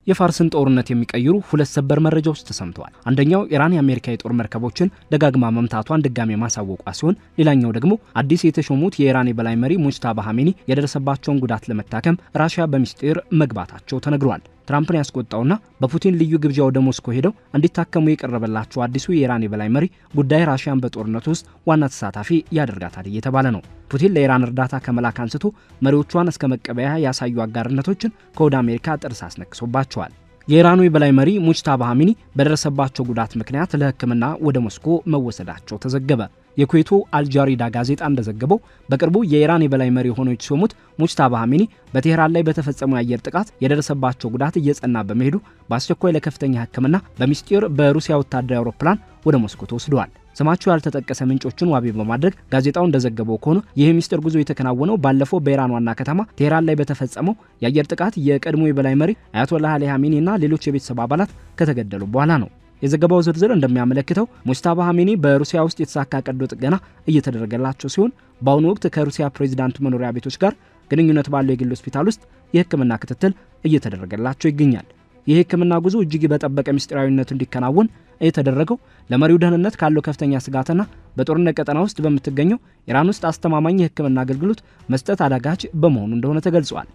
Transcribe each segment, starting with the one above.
የፋርስን ጦርነት የሚቀይሩ ሁለት ሰበር መረጃዎች ተሰምተዋል። አንደኛው ኢራን የአሜሪካ የጦር መርከቦችን ደጋግማ መምታቷን ድጋሜ ማሳወቋ ሲሆን ሌላኛው ደግሞ አዲስ የተሾሙት የኢራን የበላይ መሪ ሙጅታባ ኻሜኒ የደረሰባቸውን ጉዳት ለመታከም ራሽያ በሚስጥር መግባታቸው ተነግሯል። ትራምፕን ያስቆጣውና በፑቲን ልዩ ግብዣ ወደ ሞስኮ ሄደው እንዲታከሙ የቀረበላቸው አዲሱ የኢራን የበላይ መሪ ጉዳይ ራሽያን በጦርነቱ ውስጥ ዋና ተሳታፊ ያደርጋታል እየተባለ ነው። ፑቲን ለኢራን እርዳታ ከመላክ አንስቶ መሪዎቿን እስከ መቀበያ ያሳዩ አጋርነቶችን ከወደ አሜሪካ ጥርስ አስነክሶባቸዋል። የኢራኑ የበላይ መሪ ሙጅታባ ኻሜኒ በደረሰባቸው ጉዳት ምክንያት ለሕክምና ወደ ሞስኮ መወሰዳቸው ተዘገበ። የኩዌቱ አልጃሪዳ ጋዜጣ እንደዘገበው በቅርቡ የኢራን የበላይ መሪ ሆነው የተሾሙት ሙጅታባ ኻሜኒ በቴህራን ላይ በተፈጸመው የአየር ጥቃት የደረሰባቸው ጉዳት እየጸና በመሄዱ በአስቸኳይ ለከፍተኛ ሕክምና በሚስጢር በሩሲያ ወታደራዊ አውሮፕላን ወደ ሞስኮ ተወስደዋል። ስማቸው ያልተጠቀሰ ምንጮችን ዋቢ በማድረግ ጋዜጣው እንደዘገበው ከሆነ ይህ ሚስጥር ጉዞ የተከናወነው ባለፈው በኢራን ዋና ከተማ ቴህራን ላይ በተፈጸመው የአየር ጥቃት የቀድሞ የበላይ መሪ አያቶላህ አሊ ኻሜኒ እና ሌሎች የቤተሰብ አባላት ከተገደሉ በኋላ ነው። የዘገባው ዝርዝር እንደሚያመለክተው ሙጅታባ ኻሜኒ በሩሲያ ውስጥ የተሳካ ቀዶ ጥገና እየተደረገላቸው ሲሆን በአሁኑ ወቅት ከሩሲያ ፕሬዝዳንት መኖሪያ ቤቶች ጋር ግንኙነት ባለው የግል ሆስፒታል ውስጥ የሕክምና ክትትል እየተደረገላቸው ይገኛል። ይህ ሕክምና ጉዞ እጅግ በጠበቀ ምስጢራዊነት እንዲከናወን የተደረገው ለመሪው ደህንነት ካለው ከፍተኛ ስጋትና በጦርነት ቀጠና ውስጥ በምትገኘው ኢራን ውስጥ አስተማማኝ የሕክምና አገልግሎት መስጠት አዳጋች በመሆኑ እንደሆነ ተገልጿል።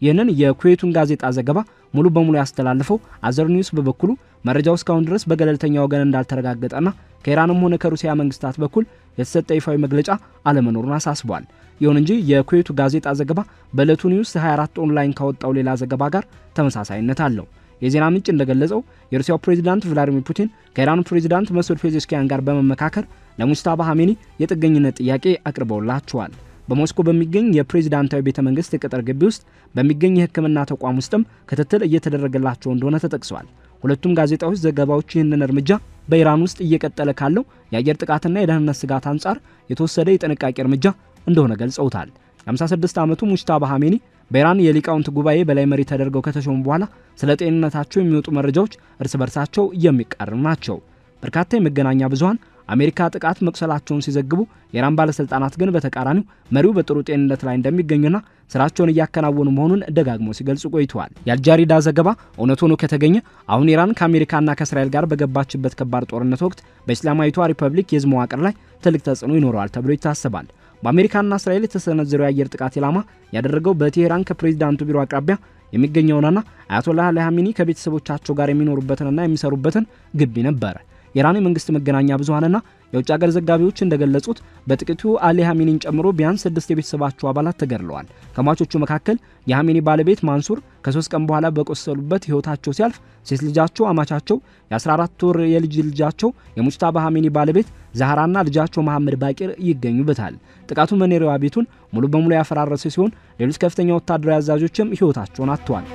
ይህንን የኩዌቱን ጋዜጣ ዘገባ ሙሉ በሙሉ ያስተላልፈው አዘር ኒውስ በበኩሉ መረጃው እስካሁን ድረስ በገለልተኛ ወገን እንዳልተረጋገጠና ከኢራንም ሆነ ከሩሲያ መንግስታት በኩል የተሰጠ ይፋዊ መግለጫ አለመኖሩን አሳስቧል። ይሁን እንጂ የኩዌቱ ጋዜጣ ዘገባ በዕለቱ ኒውስ 24 ኦንላይን ካወጣው ሌላ ዘገባ ጋር ተመሳሳይነት አለው። የዜና ምንጭ እንደገለጸው የሩሲያው ፕሬዝዳንት ቭላዲሚር ፑቲን ከኢራኑ ፕሬዝዳንት መሱድ ፔዜሽኪያን ጋር በመመካከር ለሙጅታባ ኻሜኒ የጥገኝነት ጥያቄ አቅርበውላቸዋል። በሞስኮ በሚገኝ የፕሬዝዳንታዊ ቤተ መንግስት ቅጥር ግቢ ውስጥ በሚገኝ የሕክምና ተቋም ውስጥም ክትትል እየተደረገላቸው እንደሆነ ተጠቅሷል። ሁለቱም ጋዜጣዎች ዘገባዎች ይህንን እርምጃ በኢራን ውስጥ እየቀጠለ ካለው የአየር ጥቃትና የደህንነት ስጋት አንጻር የተወሰደ የጥንቃቄ እርምጃ እንደሆነ ገልጸውታል። የ56 ዓመቱ ሙጅታባ ኻሜኒ በኢራን የሊቃውንት ጉባኤ በላይ መሪ ተደርገው ከተሾሙ በኋላ ስለ ጤንነታቸው የሚወጡ መረጃዎች እርስ በርሳቸው የሚቃረኑ ናቸው። በርካታ የመገናኛ ብዙሃን አሜሪካ ጥቃት መቁሰላቸውን ሲዘግቡ የኢራን ባለስልጣናት ግን በተቃራኒው መሪው በጥሩ ጤንነት ላይ እንደሚገኙና ስራቸውን እያከናወኑ መሆኑን ደጋግመው ሲገልጹ ቆይተዋል። የአልጃሪዳ ዘገባ እውነት ሆኖ ከተገኘ አሁን ኢራን ከአሜሪካና ከእስራኤል ጋር በገባችበት ከባድ ጦርነት ወቅት በእስላማዊቷ ሪፐብሊክ የህዝብ መዋቅር ላይ ትልቅ ተጽዕኖ ይኖረዋል ተብሎ ይታሰባል። በአሜሪካና እስራኤል የተሰነዘረው የአየር ጥቃት ኢላማ ያደረገው በቴህራን ከፕሬዝዳንቱ ቢሮ አቅራቢያ የሚገኘውንና አያቶላህ አሊ ኻሜኒ ከቤተሰቦቻቸው ጋር የሚኖሩበትንና የሚሰሩበትን ግቢ ነበር። የኢራን የመንግስት መገናኛ ብዙሃንና የውጭ ሀገር ዘጋቢዎች እንደገለጹት በጥቂቱ አሊ ኻሜኒን ጨምሮ ቢያንስ 6 የቤተሰባቸው አባላት ተገድለዋል። ከሟቾቹ መካከል የኻሜኒ ባለቤት ማንሱር ከ3 ቀን በኋላ በቆሰሉበት ህይወታቸው ሲያልፍ ሴት ልጃቸው አማቻቸው፣ የ14 ወር የልጅ ልጃቸው የሙጅታባ ኻሜኒ ባለቤት ዛህራና ልጃቸው መሐመድ ባቂር ይገኙበታል። ጥቃቱ መኖሪያ ቤቱን ሙሉ በሙሉ ያፈራረሰ ሲሆን ሌሎች ከፍተኛ ወታደራዊ አዛዦችም ህይወታቸውን አጥተዋል።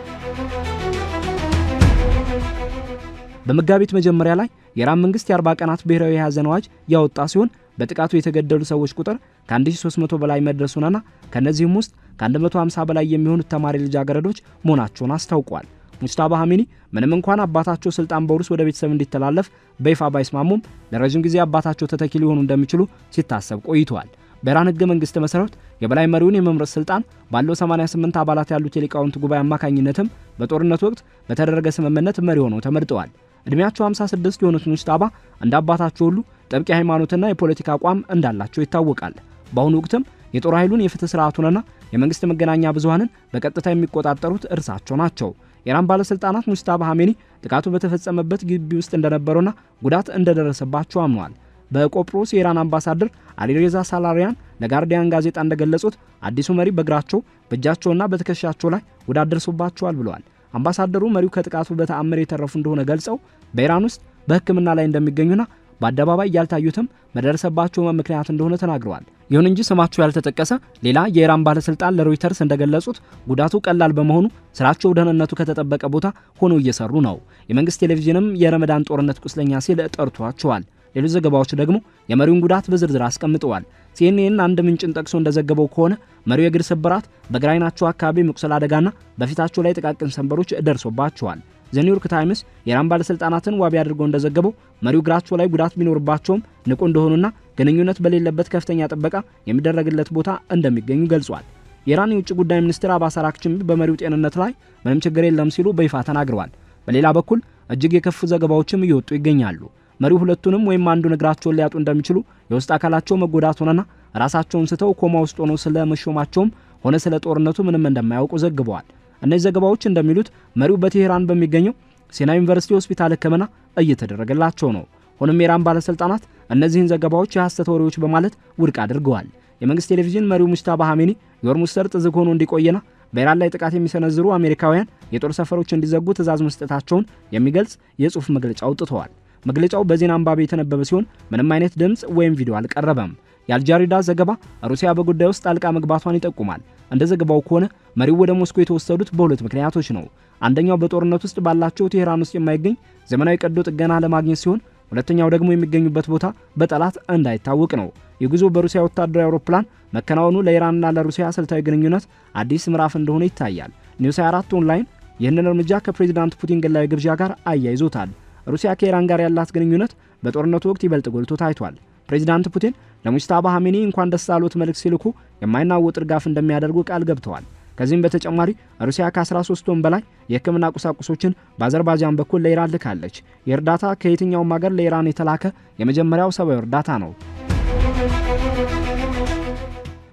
በመጋቢት መጀመሪያ ላይ የኢራን መንግስት የ40 ቀናት ብሔራዊ የሐዘን አዋጅ ያወጣ ሲሆን በጥቃቱ የተገደሉ ሰዎች ቁጥር ከ1300 በላይ መድረሱንና ከነዚህም ውስጥ ከ150 በላይ የሚሆኑት ተማሪ ልጃገረዶች መሆናቸውን አስታውቋል። ሙጅታባ ኻሜኒ ምንም እንኳን አባታቸው ስልጣን በውርስ ወደ ቤተሰብ እንዲተላለፍ በይፋ ባይስማሙም ለረጅም ጊዜ አባታቸው ተተኪ ሊሆኑ እንደሚችሉ ሲታሰብ ቆይተዋል። በኢራን ህገ መንግስት መሰረት የበላይ መሪውን የመምረጥ ስልጣን ባለው 88 አባላት ያሉት የሊቃውንት ጉባኤ አማካኝነትም በጦርነት ወቅት በተደረገ ስምምነት መሪ ሆነው ተመርጠዋል። እድሜያቸው 56 የሆኑት ሙጅታባ እንደ አባታቸው ሁሉ ጥብቅ የሃይማኖትና የፖለቲካ አቋም እንዳላቸው ይታወቃል። በአሁኑ ወቅትም የጦር ኃይሉን የፍትህ ስርዓቱንና የመንግስት መገናኛ ብዙሃንን በቀጥታ የሚቆጣጠሩት እርሳቸው ናቸው። የኢራን ባለስልጣናት ሙጅታባ ኻሜኒ ጥቃቱ በተፈጸመበት ግቢ ውስጥ እንደነበሩና ጉዳት እንደደረሰባቸው አምነዋል። በቆጵሮስ የኢራን አምባሳደር አሊሬዛ ሳላሪያን ለጋርዲያን ጋዜጣ እንደገለጹት አዲሱ መሪ በእግራቸው በእጃቸውና በትከሻቸው ላይ ጉዳት ደርሶባቸዋል ብለዋል። አምባሳደሩ መሪው ከጥቃቱ በተአምር የተረፉ እንደሆነ ገልጸው በኢራን ውስጥ በሕክምና ላይ እንደሚገኙና በአደባባይ ያልታዩትም በደረሰባቸው ምክንያት እንደሆነ ተናግረዋል። ይሁን እንጂ ስማቸው ያልተጠቀሰ ሌላ የኢራን ባለስልጣን ለሮይተርስ እንደገለጹት ጉዳቱ ቀላል በመሆኑ ስራቸው ደህንነቱ ከተጠበቀ ቦታ ሆነው እየሰሩ ነው። የመንግስት ቴሌቪዥንም የረመዳን ጦርነት ቁስለኛ ሲል ጠርቷቸዋል። ሌሎች ዘገባዎች ደግሞ የመሪውን ጉዳት በዝርዝር አስቀምጠዋል። ሲኤንኤን አንድ ምንጭን ጠቅሶ እንደዘገበው ከሆነ መሪው የእግር ስብራት፣ በግራ ዓይናቸው አካባቢ መቁሰል አደጋና በፊታቸው ላይ ጥቃቅን ሰንበሮች ደርሶባቸዋል። ዘ ኒውዮርክ ታይምስ የኢራን ባለስልጣናትን ዋቢ አድርጎ እንደዘገበው መሪው እግራቸው ላይ ጉዳት ቢኖርባቸውም ንቁ እንደሆኑና ግንኙነት በሌለበት ከፍተኛ ጥበቃ የሚደረግለት ቦታ እንደሚገኙ ገልጿል። የኢራን የውጭ ጉዳይ ሚኒስትር አባስ አራግቺም በመሪው ጤንነት ላይ ምንም ችግር የለም ሲሉ በይፋ ተናግረዋል። በሌላ በኩል እጅግ የከፉ ዘገባዎችም እየወጡ ይገኛሉ። መሪው ሁለቱንም ወይም አንዱን እግራቸውን ሊያጡ እንደሚችሉ የውስጥ አካላቸው መጎዳቱንና ራሳቸውን ስተው ኮማ ውስጥ ሆነው ስለመሾማቸውም ሆነ ስለ ጦርነቱ ምንም እንደማያውቁ ዘግበዋል። እነዚህ ዘገባዎች እንደሚሉት መሪው በቴህራን በሚገኘው ሴና ዩኒቨርሲቲ ሆስፒታል ሕክምና እየተደረገላቸው ነው። ሆኖም የኢራን ባለስልጣናት እነዚህን ዘገባዎች የሐሰት ወሬዎች በማለት ውድቅ አድርገዋል። የመንግስት ቴሌቪዥን መሪው ሙጅታባ ኻሜኒ የሆርሙዝ ሰርጥ ዝግ ሆኖ እንዲቆይና በኢራን ላይ ጥቃት የሚሰነዝሩ አሜሪካውያን የጦር ሰፈሮች እንዲዘጉ ትዕዛዝ መስጠታቸውን የሚገልጽ የጽሑፍ መግለጫ አውጥተዋል። መግለጫው በዜና አንባቢ የተነበበ ሲሆን ምንም አይነት ድምጽ ወይም ቪዲዮ አልቀረበም። የአልጃሪዳ ዘገባ ሩሲያ በጉዳዩ ውስጥ ጣልቃ መግባቷን ይጠቁማል። እንደ ዘገባው ከሆነ መሪው ወደ ሞስኮ የተወሰዱት በሁለት ምክንያቶች ነው። አንደኛው በጦርነት ውስጥ ባላቸው ቴህራን ውስጥ የማይገኝ ዘመናዊ ቀዶ ጥገና ለማግኘት ሲሆን፣ ሁለተኛው ደግሞ የሚገኙበት ቦታ በጠላት እንዳይታወቅ ነው። የጉዞ በሩሲያ ወታደራዊ አውሮፕላን መከናወኑ ለኢራንና ለሩሲያ ስልታዊ ግንኙነት አዲስ ምዕራፍ እንደሆነ ይታያል። ኒውስ 24 ኦንላይን ይህንን እርምጃ ከፕሬዝዳንት ፑቲን ግላዊ ግብዣ ጋር አያይዞታል። ሩሲያ ከኢራን ጋር ያላት ግንኙነት በጦርነቱ ወቅት ይበልጥ ጎልቶ ታይቷል። ፕሬዝዳንት ፑቲን ለሙጅታባ ኻሜኒ እንኳን ደስ አሎት መልእክት ሲልኩ የማይናወጥ ድጋፍ እንደሚያደርጉ ቃል ገብተዋል። ከዚህም በተጨማሪ ሩሲያ ከ13 ቶን በላይ የሕክምና ቁሳቁሶችን በአዘርባይጃን በኩል ለኢራን ልካለች። የእርዳታ ከየትኛውም ሀገር ለኢራን የተላከ የመጀመሪያው ሰብአዊ እርዳታ ነው።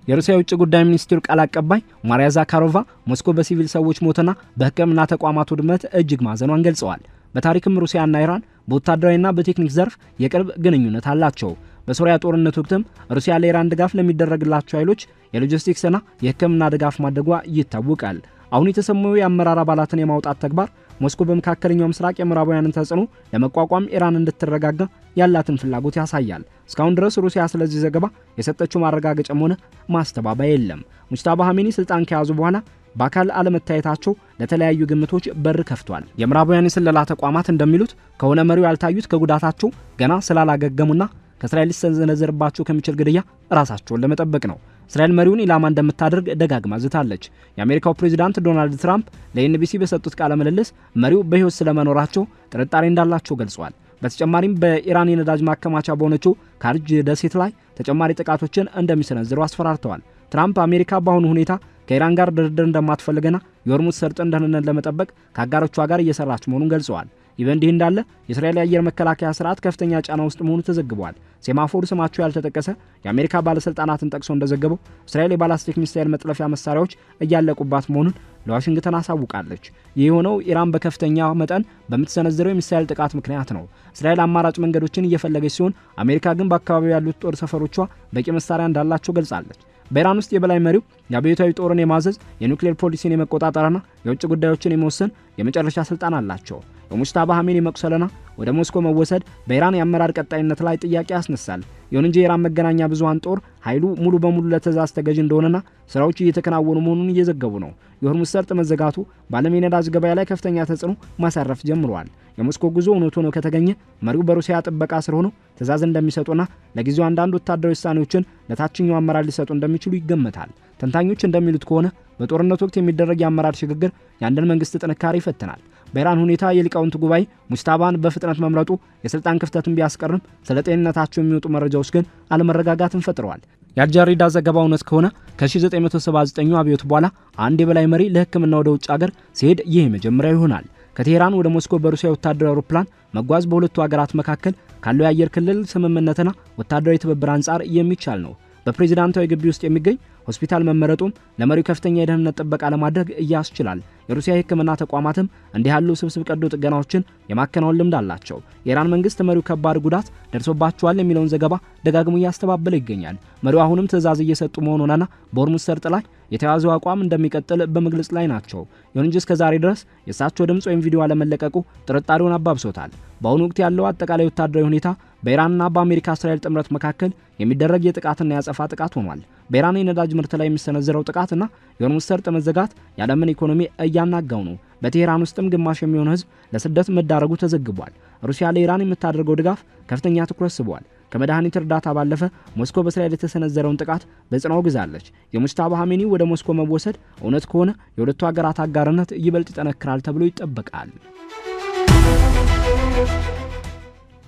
የሩሲያ የውጭ ጉዳይ ሚኒስትር ቃል አቀባይ ማሪያ ዛካሮቫ ሞስኮ በሲቪል ሰዎች ሞትና በሕክምና ተቋማት ውድመት እጅግ ማዘኗን ገልጸዋል። በታሪክም ሩሲያና ኢራን በወታደራዊና በቴክኒክ ዘርፍ የቅርብ ግንኙነት አላቸው። በሶሪያ ጦርነት ወቅትም ሩሲያ ለኢራን ድጋፍ ለሚደረግላቸው ኃይሎች የሎጂስቲክስና የሕክምና ድጋፍ ማድረጓ ይታወቃል። አሁን የተሰማው የአመራር አባላትን የማውጣት ተግባር ሞስኮ በመካከለኛው ምስራቅ የምዕራባውያንን ተጽዕኖ ለመቋቋም ኢራን እንድትረጋጋ ያላትን ፍላጎት ያሳያል። እስካሁን ድረስ ሩሲያ ስለዚህ ዘገባ የሰጠችው ማረጋገጫም ሆነ ማስተባበያ የለም። ሙጅታባ ኻሜኒ ስልጣን ከያዙ በኋላ በአካል አለመታየታቸው ለተለያዩ ግምቶች በር ከፍቷል። የምዕራባውያን የስለላ ተቋማት እንደሚሉት ከሆነ መሪው ያልታዩት ከጉዳታቸው ገና ስላላገገሙና ከእስራኤል ሊሰነዘርባቸው ከሚችል ግድያ ራሳቸውን ለመጠበቅ ነው። እስራኤል መሪውን ኢላማ እንደምታደርግ ደጋግማ ዝታለች። የአሜሪካው ፕሬዝዳንት ዶናልድ ትራምፕ ለኤንቢሲ በሰጡት ቃለ ምልልስ መሪው በሕይወት ስለመኖራቸው ጥርጣሬ እንዳላቸው ገልጸዋል። በተጨማሪም በኢራን የነዳጅ ማከማቻ በሆነችው ካርጅ ደሴት ላይ ተጨማሪ ጥቃቶችን እንደሚሰነዝሩ አስፈራርተዋል። ትራምፕ አሜሪካ በአሁኑ ሁኔታ ከኢራን ጋር ድርድር እንደማትፈልግና የሆርሙዝ ሰርጥን ደህንነት ለመጠበቅ ከአጋሮቿ ጋር እየሰራች መሆኑን ገልጸዋል። ይህ በእንዲህ እንዳለ የእስራኤል የአየር መከላከያ ስርዓት ከፍተኛ ጫና ውስጥ መሆኑ ተዘግቧል። ሴማፎር ስማቸው ያልተጠቀሰ የአሜሪካ ባለስልጣናትን ጠቅሶ እንደዘገበው እስራኤል የባላስቲክ ሚሳኤል መጥለፊያ መሳሪያዎች እያለቁባት መሆኑን ለዋሽንግተን አሳውቃለች። ይህ የሆነው ኢራን በከፍተኛ መጠን በምትሰነዝረው የሚሳኤል ጥቃት ምክንያት ነው። እስራኤል አማራጭ መንገዶችን እየፈለገች ሲሆን፣ አሜሪካ ግን በአካባቢው ያሉት ጦር ሰፈሮቿ በቂ መሳሪያ እንዳላቸው ገልጻለች። በኢራን ውስጥ የበላይ መሪው የአብዮታዊ ጦርን የማዘዝ የኒውክሌር ፖሊሲን የመቆጣጠርና የውጭ ጉዳዮችን የመወሰን የመጨረሻ ስልጣን አላቸው። በሙጅታባ ኻሜኒ መቁሰልና ወደ ሞስኮ መወሰድ በኢራን የአመራር ቀጣይነት ላይ ጥያቄ ያስነሳል። ይሁን እንጂ የኢራን መገናኛ ብዙሃን ጦር ኃይሉ ሙሉ በሙሉ ለትዕዛዝ ተገዥ እንደሆነና ስራዎች እየተከናወኑ መሆኑን እየዘገቡ ነው። የሆርሙዝ ሰርጥ መዘጋቱ በዓለም የነዳጅ ገበያ ላይ ከፍተኛ ተጽዕኖ ማሳረፍ ጀምሯል። የሞስኮ ጉዞ እውነት ሆኖ ከተገኘ መሪው በሩሲያ ጥበቃ ስር ሆነው ትዕዛዝ እንደሚሰጡና ለጊዜው አንዳንድ ወታደራዊ ውሳኔዎችን ለታችኛው አመራር ሊሰጡ እንደሚችሉ ይገመታል። ተንታኞች እንደሚሉት ከሆነ በጦርነት ወቅት የሚደረግ የአመራር ሽግግር የአንድን መንግስት ጥንካሬ ይፈትናል። በኢራን ሁኔታ የሊቃውንት ጉባኤ ሙጅታባን በፍጥነት መምረጡ የስልጣን ክፍተትን ቢያስቀርም ስለ ጤንነታቸው የሚወጡ መረጃዎች ግን አለመረጋጋትን ፈጥረዋል። የአልጃሪዳ ዘገባ እውነት ከሆነ ከ1979 አብዮት በኋላ አንድ የበላይ መሪ ለሕክምና ወደ ውጭ ሀገር ሲሄድ ይህ መጀመሪያው ይሆናል። ከቴህራን ወደ ሞስኮ በሩሲያ ወታደራዊ አውሮፕላን መጓዝ በሁለቱ ሀገራት መካከል ካለው የአየር ክልል ስምምነትና ወታደራዊ ትብብር አንጻር የሚቻል ነው። በፕሬዝዳንታዊ ግቢ ውስጥ የሚገኝ ሆስፒታል መመረጡም ለመሪው ከፍተኛ የደህንነት ጥበቃ ለማድረግ ያስችላል። የሩሲያ የሕክምና ተቋማትም እንዲህ ያሉ ስብስብ ቀዶ ጥገናዎችን የማከናወን ልምድ አላቸው። የኢራን መንግስት መሪው ከባድ ጉዳት ደርሶባቸዋል የሚለውን ዘገባ ደጋግሞ እያስተባበለ ይገኛል። መሪው አሁንም ትዕዛዝ እየሰጡ መሆኑንና በሆርሙዝ ሰርጥ ላይ የተያዘው አቋም እንደሚቀጥል በመግለጽ ላይ ናቸው። ይሁን እንጂ እስከዛሬ ድረስ የእሳቸው ድምፅ ወይም ቪዲዮ አለመለቀቁ ጥርጣሬውን አባብሶታል። በአሁኑ ወቅት ያለው አጠቃላይ ወታደራዊ ሁኔታ በኢራንና በአሜሪካ እስራኤል ጥምረት መካከል የሚደረግ የጥቃትና ያጸፋ ጥቃት ሆኗል። በኢራን የነዳጅ ምርት ላይ የሚሰነዘረው ጥቃትና የሆርሙዝ ሰርጥ መዘጋት የዓለምን ኢኮኖሚ እያናጋው ነው። በቴህራን ውስጥም ግማሽ የሚሆነው ህዝብ ለስደት መዳረጉ ተዘግቧል። ሩሲያ ለኢራን የምታደርገው ድጋፍ ከፍተኛ ትኩረት ስቧል። ከመድኃኒት እርዳታ ባለፈ ሞስኮ በእስራኤል የተሰነዘረውን ጥቃት በጽኑ አውግዛለች። የሙጅታባ ኻሜኒ ወደ ሞስኮ መወሰድ እውነት ከሆነ የሁለቱ ሀገራት አጋርነት ይበልጥ ይጠነክራል ተብሎ ይጠበቃል።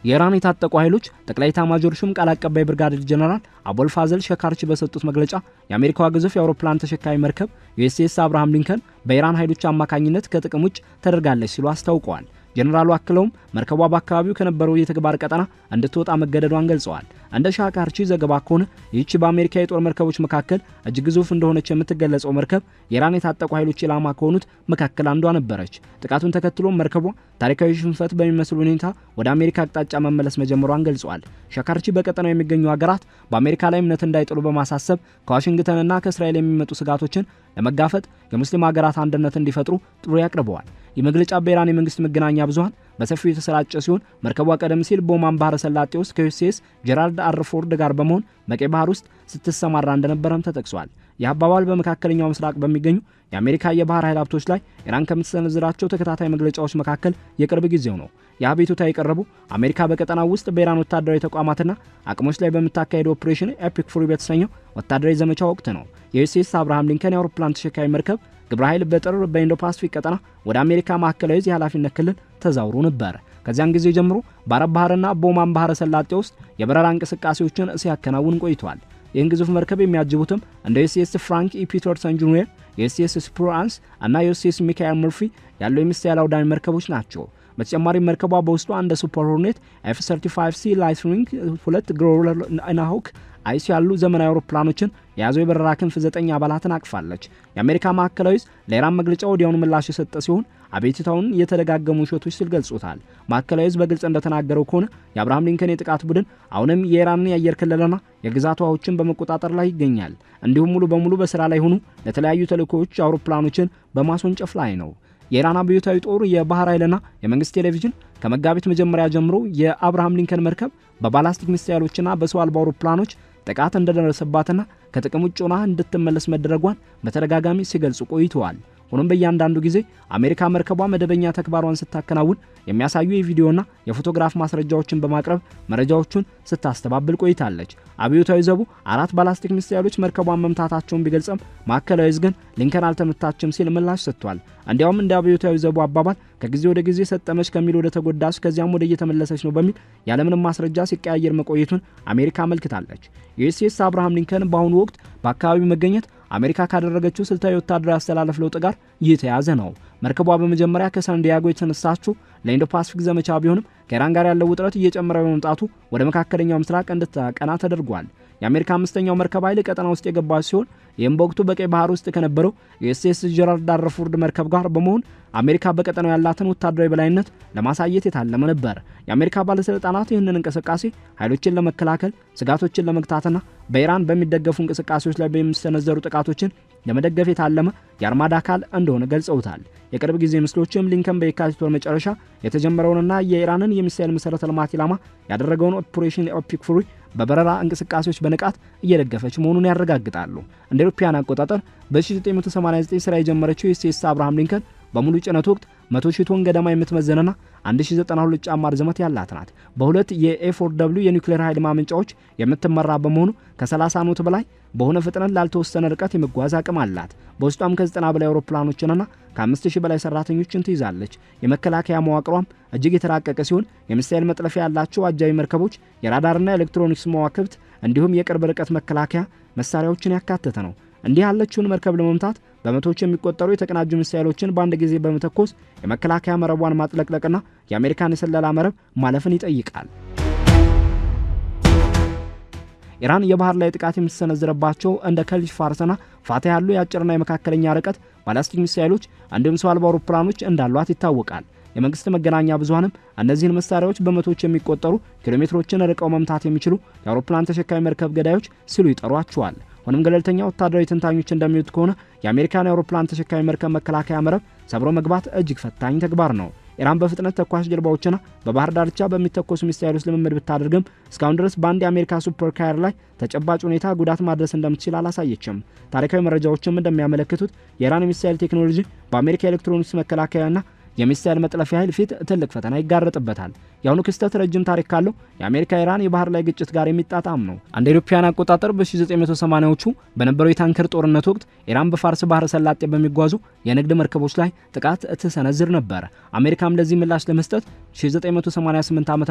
የኢራን የታጠቁ ኃይሎች ጠቅላይ ኤታማዦር ሹም ቃል አቀባይ ብርጋዴር ጀነራል አቦል ፋዘል ሸካርቺ በሰጡት መግለጫ የአሜሪካው ግዙፍ የአውሮፕላን ተሸካሚ መርከብ ዩኤስኤስ አብርሃም ሊንከን በኢራን ኃይሎች አማካኝነት ከጥቅም ውጭ ተደርጋለች ሲሉ አስታውቀዋል። ጀነራሉ አክለውም መርከቧ በአካባቢው ከነበረው የተግባር ቀጠና እንድትወጣ መገደዷን ገልጸዋል። እንደ ሻካርቺ ዘገባ ከሆነ ይህች በአሜሪካ የጦር መርከቦች መካከል እጅግ ግዙፍ እንደሆነች የምትገለጸው መርከብ የኢራን የታጠቁ ኃይሎች ኢላማ ከሆኑት መካከል አንዷ ነበረች። ጥቃቱን ተከትሎ መርከቧ ታሪካዊ ሽንፈት በሚመስል ሁኔታ ወደ አሜሪካ አቅጣጫ መመለስ መጀመሯን ገልጸዋል። ሻካርቺ በቀጠናው የሚገኙ ሀገራት በአሜሪካ ላይ እምነት እንዳይጥሉ በማሳሰብ ከዋሽንግተንና ከእስራኤል የሚመጡ ስጋቶችን ለመጋፈጥ የሙስሊም ሀገራት አንድነት እንዲፈጥሩ ጥሪ አቅርበዋል። የመግለጫ በኢራን የመንግስት መገናኛ ብዙሃን በሰፊው የተሰራጨ ሲሆን መርከቧ ቀደም ሲል በኦማን ባህረ ሰላጤ ውስጥ ከዩኤስኤስ ጀራልድ አር ፎርድ ጋር በመሆን በቀይ ባህር ውስጥ ስትሰማራ እንደነበረም ተጠቅሷል። ይህ አባባል በመካከለኛው ምስራቅ በሚገኙ የአሜሪካ የባህር ኃይል ሀብቶች ላይ ኢራን ከምትሰነዝራቸው ተከታታይ መግለጫዎች መካከል የቅርብ ጊዜው ነው። የአቤቱታ የቀረቡ አሜሪካ በቀጠናው ውስጥ በኢራን ወታደራዊ ተቋማትና አቅሞች ላይ በምታካሄደው ኦፕሬሽን ኤፒክ ፉሪ በተሰኘው ወታደራዊ ዘመቻ ወቅት ነው። የዩኤስኤስ አብርሃም ሊንከን የአውሮፕላን ተሸካሚ መርከብ ግብረ ኃይል በጥር በኢንዶ ፓሲፊክ ቀጠና ወደ አሜሪካ ማዕከላዊ የኃላፊነት ክልል ተዛውሮ ነበር። ከዚያን ጊዜ ጀምሮ በአረብ ባህርና በኦማን ባህረ ሰላጤ ውስጥ የበረራ እንቅስቃሴዎችን ሲያከናውን ቆይቷል። ይህን ግዙፍ መርከብ የሚያጅቡትም እንደ ዩኤስኤስ ፍራንክ ኢ ፒተርሰን ጁኒየር፣ ዩኤስኤስ ስፕሩአንስ እና ዩኤስኤስ ሚካኤል ሙርፊ ያሉ የሚሳኤል አውዳሚ መርከቦች ናቸው። በተጨማሪ መርከቧ በውስጧ እንደ ሱፐር ሆርኔት፣ F-35C ላይትኒንግ 2 ግሮውለር እና ሆክ አይስ ያሉ ዘመናዊ አውሮፕላኖችን የያዘው የበረራ ክንፍ 9 አባላትን አቅፋለች። የአሜሪካ ማዕከላዊ ዕዝ ለኢራን መግለጫ ወዲያውኑ ምላሽ የሰጠ ሲሆን አቤቱታውን የተደጋገሙ ውሸቶች ሲል ገልጾታል። ማዕከላዊ ዕዝ በግልጽ እንደተናገረው ከሆነ የአብርሃም ሊንከን የጥቃት ቡድን አሁንም የኢራንን የአየር ክልልና የግዛት ውሃዎችን በመቆጣጠር ላይ ይገኛል። እንዲሁም ሙሉ በሙሉ በስራ ላይ ሆኑ ለተለያዩ ተልእኮዎች አውሮፕላኖችን በማስወንጨፍ ላይ ነው። የኢራን አብዮታዊ ጦር የባህር ኃይልና የመንግስት ቴሌቪዥን ከመጋቢት መጀመሪያ ጀምሮ የአብርሃም ሊንከን መርከብ በባላስቲክ ሚሳኤሎችና በሰው አልባ አውሮፕላኖች ጥቃት እንደደረሰባትና ከጥቅም ውጭ ሆና እንድትመለስ መደረጓን በተደጋጋሚ ሲገልጹ ቆይተዋል። ሆኖም በእያንዳንዱ ጊዜ አሜሪካ መርከቧ መደበኛ ተግባሯን ስታከናውን የሚያሳዩ የቪዲዮና የፎቶግራፍ ማስረጃዎችን በማቅረብ መረጃዎቹን ስታስተባብል ቆይታለች። አብዮታዊ ዘቡ 4 ባላስቲክ ሚሳኤሎች መርከቧን መምታታቸውን ቢገልጽም ማዕከላዊ ዕዝ ግን ሊንከን አልተመታችም ሲል ምላሽ ሰጥቷል። እንዲያውም እንደ አብዮታዊ ዘቡ አባባል ከጊዜ ወደ ጊዜ ሰጠመች ከሚል ወደ ተጎዳች ከዚያም ወደ እየተመለሰች ነው በሚል ያለምንም ማስረጃ ሲቀያየር መቆየቱን አሜሪካ አመልክታለች። ዩኤስኤስ አብርሃም ሊንከን በአሁኑ ወቅት በአካባቢው መገኘት አሜሪካ ካደረገችው ስልታዊ ወታደራዊ አስተላለፍ ለውጥ ጋር የተያያዘ ነው። መርከቧ በመጀመሪያ ከሳንዲያጎ የተነሳችው ለኢንዶ ፓሲፊክ ዘመቻ ቢሆንም ከኢራን ጋር ያለው ውጥረት እየጨመረ በመምጣቱ ወደ መካከለኛው ምስራቅ እንድታቀና ተደርጓል። የአሜሪካ 5ኛው መርከብ ኃይል ቀጠና ውስጥ የገባች ሲሆን ይህም በወቅቱ በቀይ ባህር ውስጥ ከነበረው ዩኤስኤስ ጀራልድ አር ፎርድ መርከብ ጋር በመሆን አሜሪካ በቀጠናው ያላትን ወታደራዊ በላይነት ለማሳየት የታለመ ነበር። የአሜሪካ ባለስልጣናት ይህንን እንቅስቃሴ ኃይሎችን ለመከላከል፣ ስጋቶችን ለመግታትና በኢራን በሚደገፉ እንቅስቃሴዎች ላይ በሚሰነዘሩ ጥቃቶችን ለመደገፍ የታለመ የአርማዳ አካል እንደሆነ ገልጸውታል። የቅርብ ጊዜ ምስሎችም ሊንከን በየካቲት ወር መጨረሻ የተጀመረውንና የኢራንን የሚሳኤል መሰረተ ልማት ኢላማ ያደረገውን ኦፕሬሽን ኤፒክ ፉሪ በበረራ እንቅስቃሴዎች በንቃት እየደገፈች መሆኑን ያረጋግጣሉ። እንደ አውሮፓውያን አቆጣጠር በ1989 ስራ የጀመረችው ዩኤስኤስ አብርሃም ሊንከን በሙሉ ጭነት ወቅት 100,000 ቶን ገደማ የምትመዘነና 1092 ጫማ ርዝመት ያላት ናት። በሁለት የኤ4ደብሊው የኒውክሌር ኃይል ማመንጫዎች የምትመራ በመሆኑ ከ30 ኖት በላይ በሆነ ፍጥነት ላልተወሰነ ርቀት የመጓዝ አቅም አላት። በውስጧም ከ90 በላይ አውሮፕላኖችንና ከ5000 በላይ ሰራተኞችን ትይዛለች። የመከላከያ መዋቅሯም እጅግ የተራቀቀ ሲሆን የሚሳኤል መጥለፊያ ያላቸው አጃቢ መርከቦች፣ የራዳርና ኤሌክትሮኒክስ መዋክብት እንዲሁም የቅርብ ርቀት መከላከያ መሳሪያዎችን ያካተተ ነው። እንዲህ ያለችውን መርከብ ለመምታት በመቶዎች የሚቆጠሩ የተቀናጁ ሚሳኤሎችን በአንድ ጊዜ በመተኮስ የመከላከያ መረቧን ማጥለቅለቅና የአሜሪካን የሰለላ መረብ ማለፍን ይጠይቃል። ኢራን የባህር ላይ ጥቃት የምትሰነዝረባቸው እንደ ከሊጅ ፋርስና ፋታ ያሉ የአጭርና የመካከለኛ ርቀት ባላስቲክ ሚሳኤሎች እንዲሁም ሰው አልባ አውሮፕላኖች እንዳሏት ይታወቃል። የመንግስት መገናኛ ብዙሃንም እነዚህን መሳሪያዎች በመቶዎች የሚቆጠሩ ኪሎሜትሮችን ርቀው መምታት የሚችሉ የአውሮፕላን ተሸካሚ መርከብ ገዳዮች ሲሉ ይጠሯቸዋል። ሆኖም ገለልተኛ ወታደራዊ ተንታኞች እንደሚሉት ከሆነ የአሜሪካን የአውሮፕላን ተሸካሚ መርከብ መከላከያ መረብ ሰብሮ መግባት እጅግ ፈታኝ ተግባር ነው። ኢራን በፍጥነት ተኳሽ ጀልባዎችና በባህር ዳርቻ በሚተኮሱ ሚሳኤሎች ልምምድ ብታደርግም እስካሁን ድረስ በአንድ የአሜሪካ ሱፐር ካየር ላይ ተጨባጭ ሁኔታ ጉዳት ማድረስ እንደምትችል አላሳየችም። ታሪካዊ መረጃዎችም እንደሚያመለክቱት የኢራን የሚሳኤል ቴክኖሎጂ በአሜሪካ ኤሌክትሮኒክስ መከላከያና የሚሳኤል መጥለፊያ ኃይል ፊት ትልቅ ፈተና ይጋረጥበታል። የአሁኑ ክስተት ረጅም ታሪክ ካለው የአሜሪካ ኢራን የባህር ላይ ግጭት ጋር የሚጣጣም ነው። እንደ አውሮፓውያን አቆጣጠር በ1980ዎቹ በነበረው የታንከር ጦርነት ወቅት ኢራን በፋርስ ባህረ ሰላጤ በሚጓዙ የንግድ መርከቦች ላይ ጥቃት ትሰነዝር ነበር። አሜሪካም ለዚህ ምላሽ ለመስጠት 1988 ዓ.ም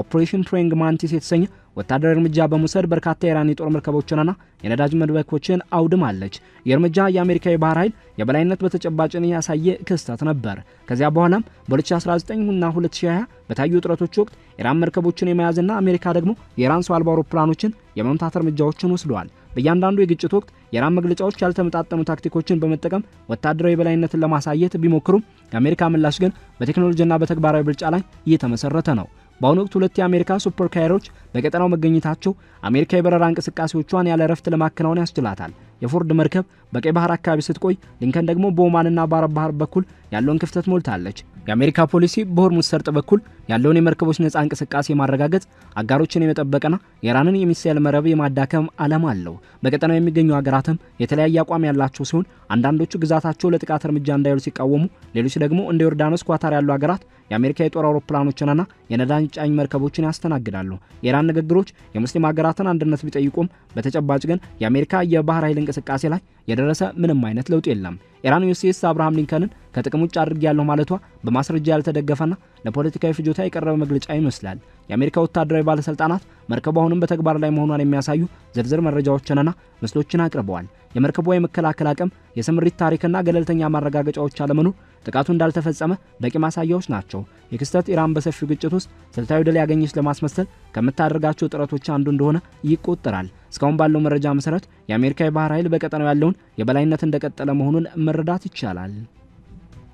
ኦፕሬሽን ፕሬንግ ማንቲስ የተሰኘ ወታደራዊ እርምጃ በመውሰድ በርካታ የኢራን የጦር መርከቦችንና የነዳጅ መድበኮችን አውድማለች። የእርምጃ የአሜሪካ የባህር ኃይል የበላይነት በተጨባጭን ያሳየ ክስተት ነበር። ከዚያ በኋላም በ2019 እና 2020 በታዩ ውጥረቶች ወቅት ኢራን መርከቦችን የመያዝና አሜሪካ ደግሞ የኢራን ሰው አልባ አውሮፕላኖችን የመምታት እርምጃዎችን ወስደዋል። በእያንዳንዱ የግጭት ወቅት የኢራን መግለጫዎች ያልተመጣጠኑ ታክቲኮችን በመጠቀም ወታደራዊ የበላይነትን ለማሳየት ቢሞክሩም የአሜሪካ ምላሽ ግን በቴክኖሎጂና በተግባራዊ ብልጫ ላይ እየተመሰረተ ነው። በአሁኑ ወቅት ሁለት የአሜሪካ ሱፐር ካሪየሮች በቀጠናው መገኘታቸው አሜሪካ የበረራ እንቅስቃሴዎቿን ያለ ረፍት ለማከናወን ያስችላታል። የፎርድ መርከብ በቀይ ባህር አካባቢ ስትቆይ፣ ሊንከን ደግሞ በኦማንና በአረብ ባህር በኩል ያለውን ክፍተት ሞልታለች። የአሜሪካ ፖሊሲ በሆርሙዝ ሰርጥ በኩል ያለውን የመርከቦች ነፃ እንቅስቃሴ ማረጋገጥ፣ አጋሮችን የመጠበቅና የኢራንን የሚሳኤል መረብ የማዳከም ዓላማ አለው። በቀጠናው የሚገኙ ሀገራትም የተለያየ አቋም ያላቸው ሲሆን አንዳንዶቹ ግዛታቸው ለጥቃት እርምጃ እንዳይውል ሲቃወሙ፣ ሌሎች ደግሞ እንደ ዮርዳኖስ፣ ኳታር ያሉ ሀገራት የአሜሪካ የጦር አውሮፕላኖችንና የነዳጅ ጫኝ መርከቦችን ያስተናግዳሉ። የኢራን ንግግሮች የሙስሊም ሀገራትን አንድነት ቢጠይቁም በተጨባጭ ግን የአሜሪካ የባህር ኃይል እንቅስቃሴ ላይ የደረሰ ምንም አይነት ለውጥ የለም። ኢራን ዩኤስ አብርሃም ሊንከንን ከጥቅም ውጭ አድርጌያለሁ ማለቷ በማስረጃ ያልተደገፈና ለፖለቲካዊ ፍጆታ የቀረበ መግለጫ ይመስላል። የአሜሪካ ወታደራዊ ባለስልጣናት መርከቧ አሁንም በተግባር ላይ መሆኗን የሚያሳዩ ዝርዝር መረጃዎችንና ምስሎችን አቅርበዋል። የመርከቧ የመከላከል አቅም፣ የስምሪት ታሪክና ገለልተኛ ማረጋገጫዎች አለመኖር ጥቃቱ እንዳልተፈጸመ በቂ ማሳያዎች ናቸው። የክስተት ኢራን በሰፊው ግጭት ውስጥ ስልታዊ ድል ያገኘች ለማስመሰል ከምታደርጋቸው ጥረቶች አንዱ እንደሆነ ይቆጠራል። እስካሁን ባለው መረጃ መሰረት የአሜሪካ የባህር ኃይል በቀጠናው ያለውን የበላይነት እንደቀጠለ መሆኑን መረዳት ይቻላል።